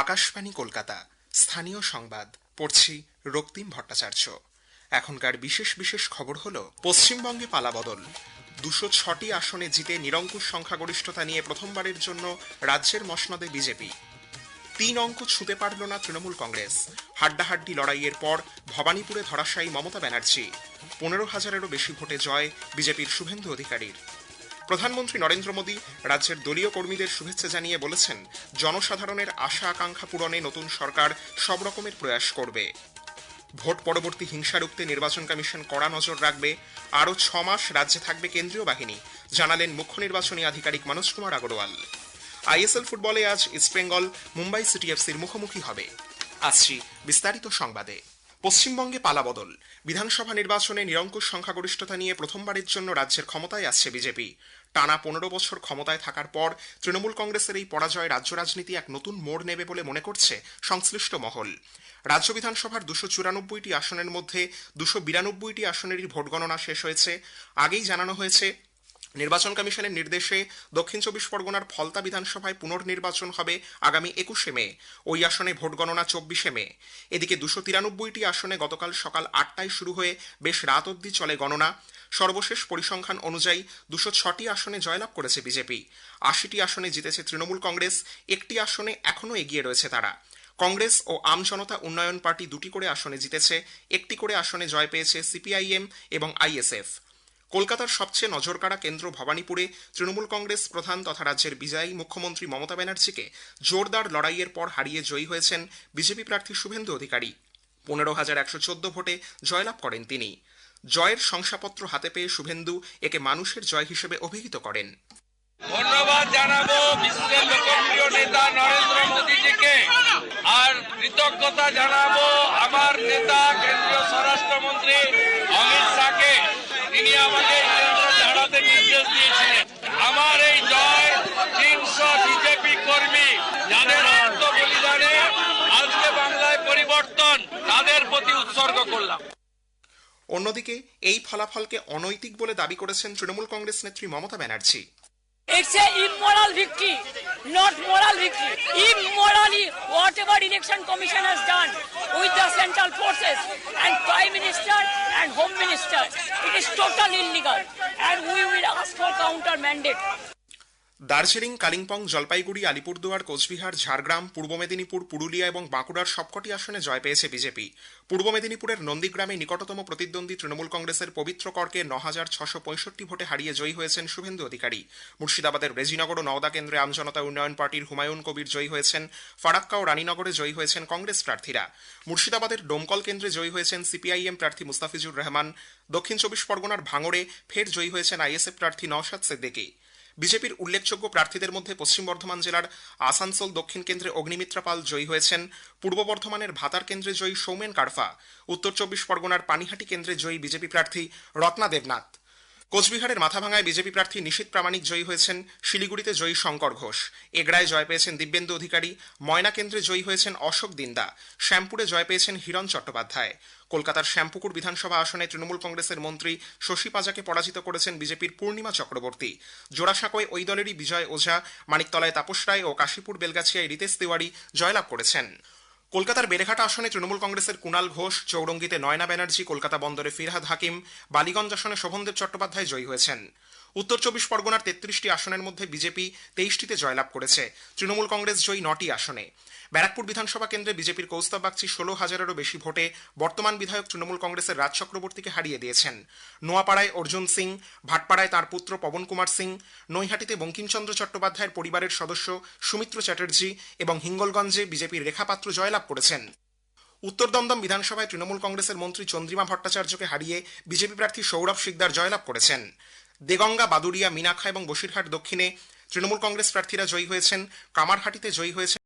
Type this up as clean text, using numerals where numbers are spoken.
আকাশবাণী কলকাতা স্থানীয় সংবাদ পড়ছি রক্তিম ভট্টাচার্য। এখনকার বিশেষ বিশেষ খবর হলো পশ্চিমবঙ্গে পালাবদল, 206টি আসনে জিতে নিরঙ্কুশ সংখ্যাগরিষ্ঠতা নিয়ে প্রথমবারের জন্য রাজ্যের মসনদে বিজেপি। 3 অঙ্ক ছুঁতে পারল না তৃণমূল কংগ্রেস, হাড্ডাহাড্ডি লড়াইয়ের পর ভবানীপুরে ধরাশায়ী মমতা ব্যানার্জি। 15,000-এরও বেশি ভোটে জয় বিজেপির শুভেন্দু অধিকারীর। প্রধানমন্ত্রী নরেন্দ্র মোদী রাজ্যের দলীয় কর্মীদের শুভেচ্ছা জানিয়ে বলেছেন, জনসাধারণের আশা আকাঙ্ক্ষা পূরণে নতুন সরকার সব রকমের প্রয়াস করবে। ভোট পরবর্তী হিংসা রুখতে নির্বাচন কমিশন কড়া নজর রাখবে। আরও 6 মাস রাজ্যে থাকবে কেন্দ্রীয় বাহিনী, জানালেন মুখ্য নির্বাচনী আধিকারিক মনোজ কুমার আগরওয়াল। আইএসএল ফুটবলে আজ ইস্টবেঙ্গল মুম্বাই সিটি এফসির মুখোমুখি হবে। আসছি বিস্তারিত সংবাদে। পশ্চিমবঙ্গে পালাবদল, বিধানসভা নির্বাচনে নিরঙ্কুশ সংখ্যাগরিষ্ঠতা নিয়ে প্রথমবারের জন্য রাজ্যের ক্ষমতায় আসছে বিজেপি। টানা 15 বছর ক্ষমতায় থাকার পর তৃণমূল কংগ্রেসের এই পরাজয় রাজ্য রাজনীতি এক নতুন মোড় নেবে বলে মনে করছে সংশ্লিষ্ট মহল। রাজ্য বিধানসভার 294টি আসনের মধ্যে 292টি আসনেরই ভোট গণনা শেষ হয়েছে। আগেই জানানো হয়েছে, নির্বাচন কমিশনের নির্দেশে দক্ষিণ 24 পরগনার ফলতা বিধানসভায় পুনর্নির্বাচন হবে আগামী 21শে মে। ওই আসনে ভোট গণনা 24শে মে। এদিকে 293টি আসনে গতকাল সকাল 8টায় শুরু হয়ে বেশ রাত অবধি চলে গণনা। সর্বশেষ পরিসংখ্যান অনুযায়ী 206টি আসনে জয়লাভ করেছে বিজেপি। 80টি আসনে জিতেছে তৃণমূল কংগ্রেস, একটি আসনে এখনও এগিয়ে রয়েছে তারা। কংগ্রেস ও আম জনতা উন্নয়ন পার্টি 2টি করে আসনে জিতেছে, একটি করে আসনে জয় পেয়েছে সিপিআইএম এবং আইএসএফ। কলকাতার সবচেয়ে নজরকাড়া কেন্দ্র ভবানীপুরে তৃণমূল কংগ্রেস প্রধান তথা রাজ্যের বিজয়ী মুখ্যমন্ত্রী মমতা ব্যানার্জিকে জোরদার লড়াইয়ের পর হারিয়ে জয়ী হয়েছেন বিজেপি প্রার্থী শুভেন্দু অধিকারী। 15,114 ভোটে জয়লাভ করেন তিনি। জয়ের শংসাপত্র হাতে পেয়ে শুভেন্দু একে মানুষের জয় হিসেবে অভিহিত করেন। ধন্যবাদ জানাবো বিশ্বের লোকপ্রিয় নেতা নরেন্দ্র মোদীজিকে, আর কৃতজ্ঞতা জানাবো আমার নেতা কেন্দ্রীয় স্বরাষ্ট্রমন্ত্রী অমিত শাহকে। তিনি আমাকে কেন্দ্র ছাড়াতে নির্দেশ দিয়েছিলেন। আমার এই জয় 300 বিজেপি কর্মী যাদের রক্ত বলিদানে আজকে বাংলায় পরিবর্তন, তাদের প্রতি উৎসর্গ করলাম। অন্যদিকে এই ফলাফলকে অনৈতিক বলে দাবি করেছেন তৃণমূল কংগ্রেস নেত্রী Mamata Banerjee. It's a immoral victory, not moral victory. Immorally, whatever election commission has done with the central forces and Prime Minister and Home Minister, it is totally illegal and we will ask for counter mandate. Darjeeling, Kalimpong, Jalpaiguri, Alipurduar, Cooch Behar, Jhargram, পূর্ব মেদিনীপুর, পুরুলিয়া এবং বাঁকুড়ার সবকটি আসনে জয় পেয়েছে BJP. পূর্ব মেদিনীপুরের নন্দীগ্রামে নিকটতম প্রতিদ্বন্দ্বী তৃণমূল কংগ্রেসের পবিত্র করকে 9,665 ভোটে হারিয়ে জয়ী হয়েছেন শুভেন্দু অধিকারী। মুর্শিদাবাদের রেজিনগর ও নওদা কেন্দ্রে আমজনতা উন্নয়ন পার্টির হুমায়ুন কবির জয়ী হয়েছেন। ফারাক্কা ও রানীনগরে জয়ী হয়েছেন কংগ্রেস প্রার্থীরা। মুর্শিদাবাদের ডোমকল কেন্দ্রে জয়ী হয়েছেন সিপিআইএম প্রার্থী মুস্তাফিজুর রহমান। দক্ষিণ 24 পরগনার ভাঙড়ে ফের জয়ী হয়েছেন আইএসএফ প্রার্থী নওশাদ সিদ্দিকী। বিজেপির উল্লেখযোগ্য প্রার্থীদের মধ্যে পশ্চিম বর্ধমান জেলার আসানসোল দক্ষিণ কেন্দ্রে অগ্নিমিত্রা পাল জয়ী হয়েছেন। পূর্ব বর্ধমানের ভাতার কেন্দ্রে জয়ী সৌমেন কারফা। উত্তর 24 পরগনার পানিহাটি কেন্দ্রে জয়ী বিজেপি প্রার্থী রত্না দেবনাথ। কোচবিহারের মাথাভাঙায় বিজেপি প্রার্থী নিশীথ প্রামাণিক জয়ী হয়েছেন। শিলিগুড়িতে জয়ী শঙ্কর ঘোষ। এগড়ায় জয় পেয়েছেন দিব্যেন্দু অধিকারী। ময়না কেন্দ্রে জয়ী হয়েছেন অশোক দিন্দা। শ্যামপুরে জয় পেয়েছেন হিরণ চট্টোপাধ্যায়। কলকাতার শ্যামপুকুর বিধানসভা আসনে তৃণমূল কংগ্রেসের মন্ত্রী শশী পাজাকে পরাজিত করেছেন বিজেপির পূর্ণিমা চক্রবর্তী। জোড়াসাঁকোয় ওই দলেরই বিজয় ওঝা, মানিকতলায় তাপস রায় ও কাশীপুর বেলগাছিয়ায় রিতেশ তিওয়ারি জয়লাভ করেছেন। কলকাতার বেড়েঘাটা আসনে তৃণমূল কংগ্রেসের কুণাল ঘোষ, চৌরঙ্গিতে নয়না ব্যানার্জি, কলকাতা বন্দরে ফিরহাদ হাকিম, বালিগঞ্জ আসনে শোভনদেব চট্টোপাধ্যায় জয়ী হয়েছেন। উত্তর 24 পরগনার 33টি আসনের মধ্যে বিজেপি 23টিতে জয়লাভ করেছে। তৃণমূল কংগ্রেস জয়ী 9টি আসনে। ব্যারাকপুর বিধানসভা কেন্দ্রে বিজেপির কৌস্তব বাগচি 16,000-এরও বেশি ভোটে বর্তমান বিধায়ক তৃণমূল কংগ্রেসের রাজ চক্রবর্তীকে হারিয়ে দিয়েছেন। নোয়াপাড়ায় অর্জুন সিং, ভাটপাড়ায় তাঁর পুত্র পবন কুমার সিং, নৈহাটিতে বঙ্কিমচন্দ্র চট্টোপাধ্যায়ের পরিবারের সদস্য সুমিত্র চ্যাটার্জি এবং হিঙ্গলগঞ্জে বিজেপির রেখা পাত্র জয়লাভ করেছেন। উত্তর দমদম বিধানসভায় তৃণমূল কংগ্রেসের মন্ত্রী চন্দ্রিমা ভট্টাচার্যকে হারিয়ে বিজেপি প্রার্থী সৌরভ শিকদার জয়লাভ করেছেন। দেগঙ্গা, বাদুড়িয়া, মিনাখা এবং বসিরহাট দক্ষিণে তৃণমূল কংগ্রেস প্রার্থীরা জয়ী হয়েছেন। কামারহাটিতে জয়ী হয়েছেন